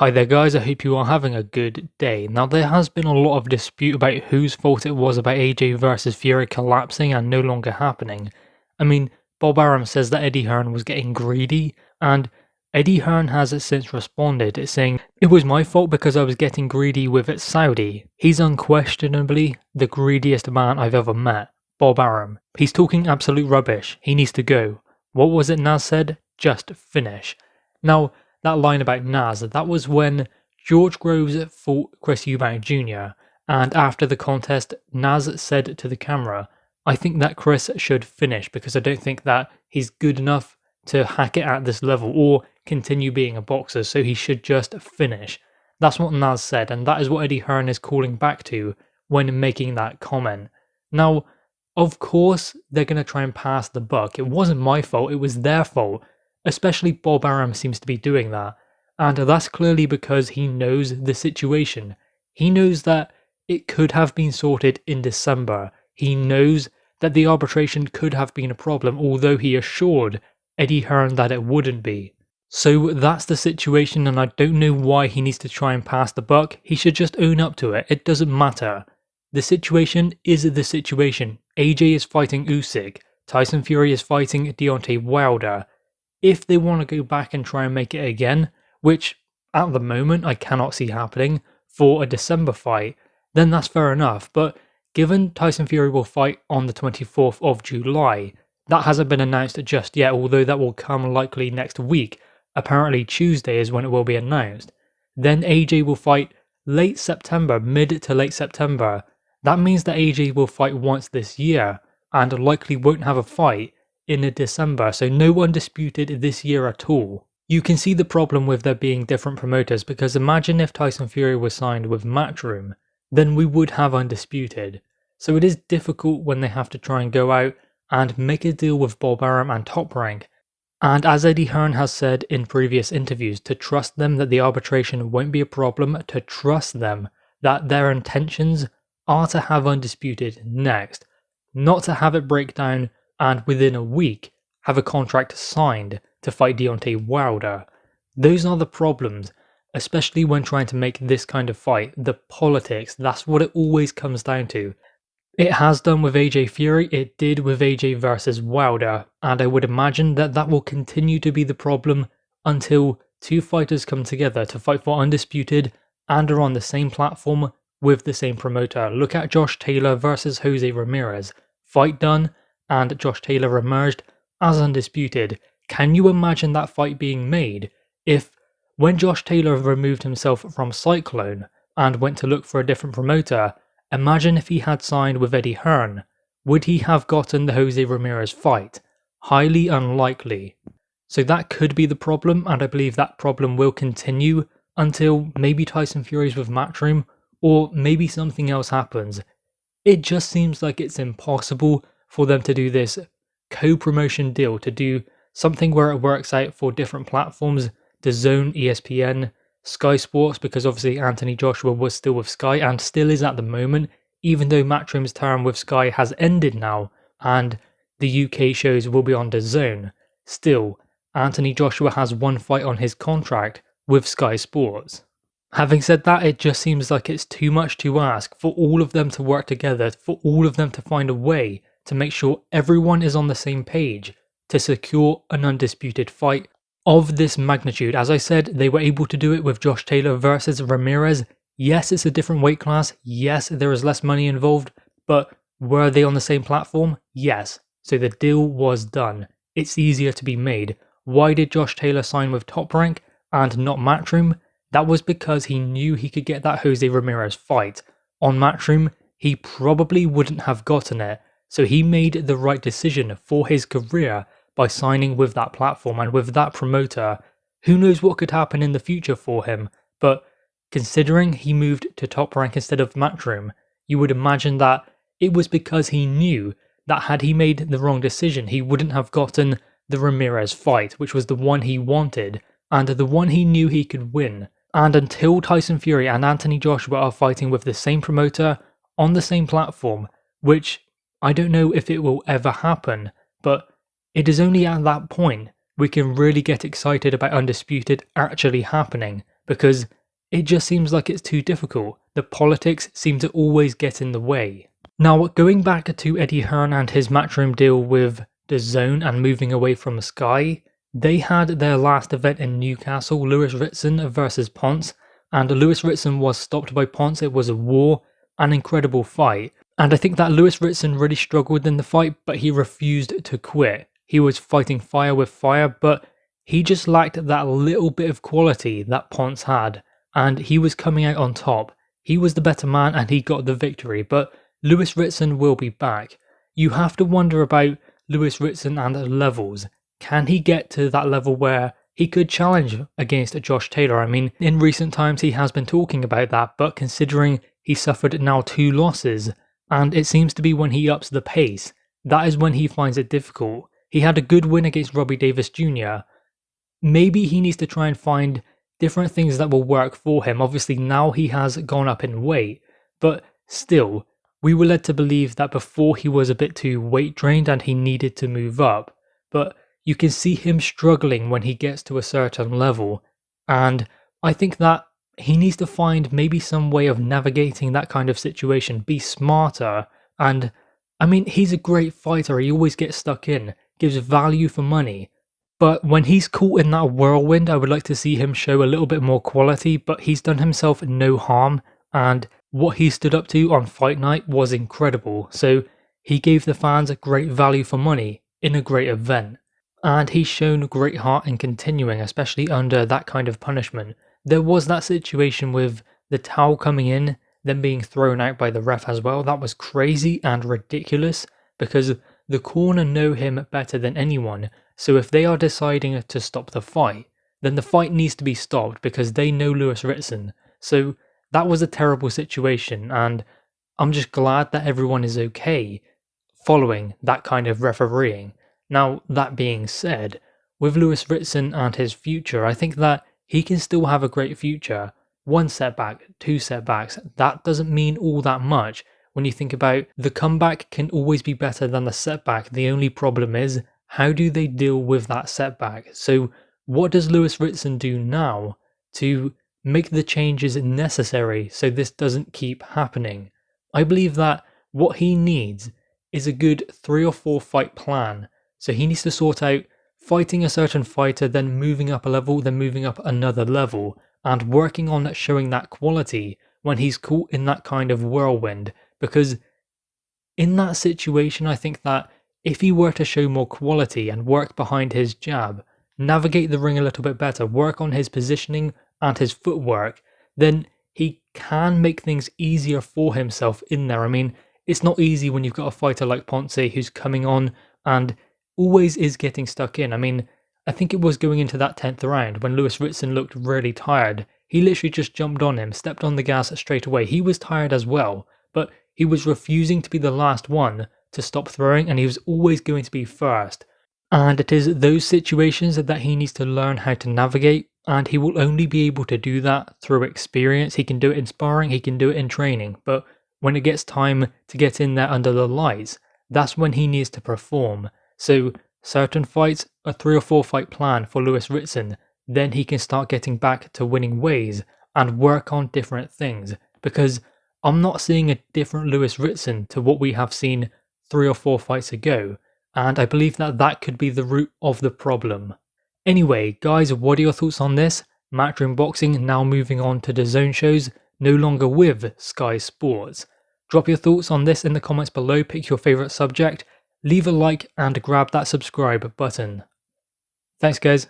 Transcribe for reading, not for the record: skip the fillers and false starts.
Hi there guys, I hope you are having a good day. Now there has been a lot of dispute about whose fault it was about AJ versus Fury collapsing and no longer happening. I mean, Bob Arum says that Eddie Hearn was getting greedy, and Eddie Hearn has since responded saying, "It was my fault because I was getting greedy with Saudi. He's unquestionably the greediest man I've ever met, Bob Arum. He's talking absolute rubbish, he needs to go. What was it Naz said? Just finish." Now, that line about Naz, that was when George Groves fought Chris Eubank Jr. And after the contest, Naz said to the camera, "I think that Chris should finish because I don't think that he's good enough to hack it at this level or continue being a boxer, so he should just finish." That's what Naz said, and that is what Eddie Hearn is calling back to when making that comment. Now, of course, they're going to try and pass the buck. It wasn't my fault, it was their fault. Especially Bob Arum seems to be doing that, and that's clearly because he knows the situation. He knows that it could have been sorted in December. He knows that the arbitration could have been a problem, although he assured Eddie Hearn that it wouldn't be. So that's the situation, and I don't know why he needs to try and pass the buck. He should just own up to it. It doesn't matter. The situation is the situation. AJ is fighting Usyk. Tyson Fury is fighting Deontay Wilder. If they want to go back and try and make it again, which at the moment I cannot see happening, for a December fight, then that's fair enough. But given Tyson Fury will fight on the 24th of July, that hasn't been announced just yet, although that will come likely next week. Apparently Tuesday is when it will be announced. Then AJ will fight late September, mid to late September. That means that AJ will fight once this year, and likely won't have a fight in December, so no undisputed this year at all. You can see the problem with there being different promoters, because imagine if Tyson Fury was signed with Matchroom, then we would have undisputed. So it is difficult when they have to try and go out and make a deal with Bob Arum and Top Rank. And as Eddie Hearn has said in previous interviews, to trust them that the arbitration won't be a problem, to trust them that their intentions are to have undisputed next, not to have it break down and within a week have a contract signed to fight Deontay Wilder. Those are the problems, especially when trying to make this kind of fight. The politics, that's what it always comes down to. It has done with AJ Fury, it did with AJ versus Wilder, and I would imagine that that will continue to be the problem until two fighters come together to fight for undisputed and are on the same platform with the same promoter. Look at Josh Taylor versus Jose Ramirez. Fight done, and Josh Taylor emerged as undisputed. Can you imagine that fight being made if, when Josh Taylor removed himself from Cyclone and went to look for a different promoter, imagine if he had signed with Eddie Hearn? Would he have gotten the Jose Ramirez fight? Highly unlikely. So that could be the problem, and I believe that problem will continue until maybe Tyson Fury's with Matchroom, or maybe something else happens. It just seems like it's impossible for them to do this co-promotion deal, to do something where it works out for different platforms, DAZN, ESPN, Sky Sports, because obviously Anthony Joshua was still with Sky and still is at the moment, even though Matchroom's term with Sky has ended now and the UK shows will be on DAZN. Still, Anthony Joshua has one fight on his contract with Sky Sports. Having said that, it just seems like it's too much to ask for all of them to work together, for all of them to find a way to make sure everyone is on the same page to secure an undisputed fight of this magnitude. As I said, they were able to do it with Josh Taylor versus Ramirez. Yes, it's a different weight class. Yes, there is less money involved, but were they on the same platform? Yes. So the deal was done. It's easier to be made. Why did Josh Taylor sign with Top Rank and not Matchroom? That was because he knew he could get that Jose Ramirez fight. On Matchroom, he probably wouldn't have gotten it. So he made the right decision for his career by signing with that platform and with that promoter. Who knows what could happen in the future for him, but considering he moved to Top Rank instead of Matchroom, you would imagine that it was because he knew that had he made the wrong decision, he wouldn't have gotten the Ramirez fight, which was the one he wanted and the one he knew he could win. And until Tyson Fury and Anthony Joshua are fighting with the same promoter on the same platform, which I don't know if it will ever happen, but it is only at that point we can really get excited about Undisputed actually happening. because it just seems like it's too difficult. The politics seem to always get in the way. Now, going back to Eddie Hearn and his Matchroom deal with DAZN and moving away from Sky, they had their last event in Newcastle, Lewis Ritson versus Ponce, and Lewis Ritson was stopped by Ponce. It was a war, an incredible fight, and I think that Lewis Ritson really struggled in the fight, but he refused to quit. He was fighting fire with fire, but he just lacked that little bit of quality that Ponce had, and he was coming out on top. He was the better man and he got the victory, but Lewis Ritson will be back. You have to wonder about Lewis Ritson and levels. Can he get to that level where he could challenge against Josh Taylor? I mean, in recent times he has been talking about that, but considering he suffered now 2 losses, and it seems to be when he ups the pace, that is when he finds it difficult. He had a good win against Robbie Davis Jr. Maybe he needs to try and find different things that will work for him. Obviously now he has gone up in weight, but still, we were led to believe that before he was a bit too weight drained and he needed to move up. But you can see him struggling when he gets to a certain level, and I think that he needs to find maybe some way of navigating that kind of situation, be smarter. And I mean, he's a great fighter, he always gets stuck in, gives value for money. But when he's caught in that whirlwind, I would like to see him show a little bit more quality, but he's done himself no harm, and what he stood up to on fight night was incredible. So he gave the fans a great value for money in a great event. And he's shown great heart in continuing, especially under that kind of punishment. There was that situation with the towel coming in, then being thrown out by the ref as well. That was crazy and ridiculous, because the corner know him better than anyone. So if they are deciding to stop the fight, then the fight needs to be stopped because they know Lewis Ritson. So that was a terrible situation, and I'm just glad that everyone is okay following that kind of refereeing. Now, that being said, with Lewis Ritson and his future, I think that he can still have a great future. 1 setback, 2 setbacks, that doesn't mean all that much. When you think about the comeback can always be better than the setback. The only problem is, how do they deal with that setback? So what does Lewis Ritson do now to make the changes necessary so this doesn't keep happening? I believe that what he needs is a good 3 or 4 fight plan. So he needs to sort out fighting a certain fighter, then moving up a level, then moving up another level, and working on showing that quality when he's caught in that kind of whirlwind. Because in that situation, I think that if he were to show more quality and work behind his jab, navigate the ring a little bit better, work on his positioning and his footwork, then he can make things easier for himself in there. I mean, it's not easy when you've got a fighter like Ponce who's coming on and always is getting stuck in. I mean, I think it was going into that 10th round when Lewis Ritson looked really tired. He literally just jumped on him, stepped on the gas straight away. He was tired as well, but he was refusing to be the last one to stop throwing, and he was always going to be first. And it is those situations that he needs to learn how to navigate, and he will only be able to do that through experience. He can do it in sparring, he can do it in training, but when it gets time to get in there under the lights, that's when he needs to perform. So certain fights, a 3 or 4 fight plan for Lewis Ritson, then he can start getting back to winning ways and work on different things, because I'm not seeing a different Lewis Ritson to what we have seen 3 or 4 fights ago, and I believe that that could be the root of the problem. Anyway, guys, what are your thoughts on this? Matchroom Boxing now moving on to DAZN shows, no longer with Sky Sports. Drop your thoughts on this in the comments below, pick your favourite subject, leave a like and grab that subscribe button. Thanks guys.